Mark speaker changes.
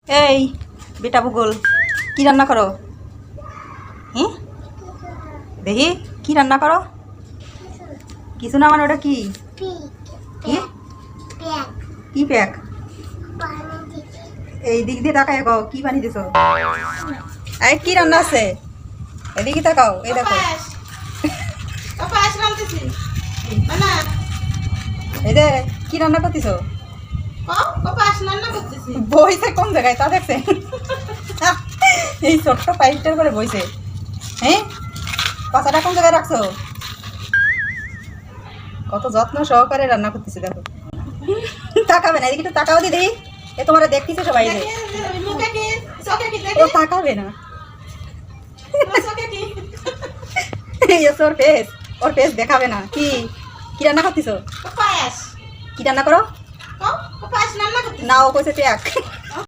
Speaker 1: এই বেটা ভূগোল কি রান্না করো? হ্যাঁ দেখি কি রান্না করো? কিছু না মানে ওটা কি কি কি প্যাক? এই দিক দিয়ে তাকায় কও কি পানি দিছো? এই কি রান্না আছে এদিকে তাকাও। এই দেখো এই যে কি রান্না করতেছো? বইছে কোন জায়গায় তা দেখছে? এই ছোট্ট পাইপটার করে বইছে। হ্যাঁ পাছাটা কোন জায়গায় রাখছো? কত যত্ন সহকারে রান্না করতেছে দেখো। তাকাবে না এদিকে তো তাকাও দিদি। এ তোমার দেখতেছে সবাই যে ও তাকাবে না। ওর ফেস দেখাবে না। কি কি রান্না করতেছো? কি রান্না করো? না ও কইছে ট্যাক।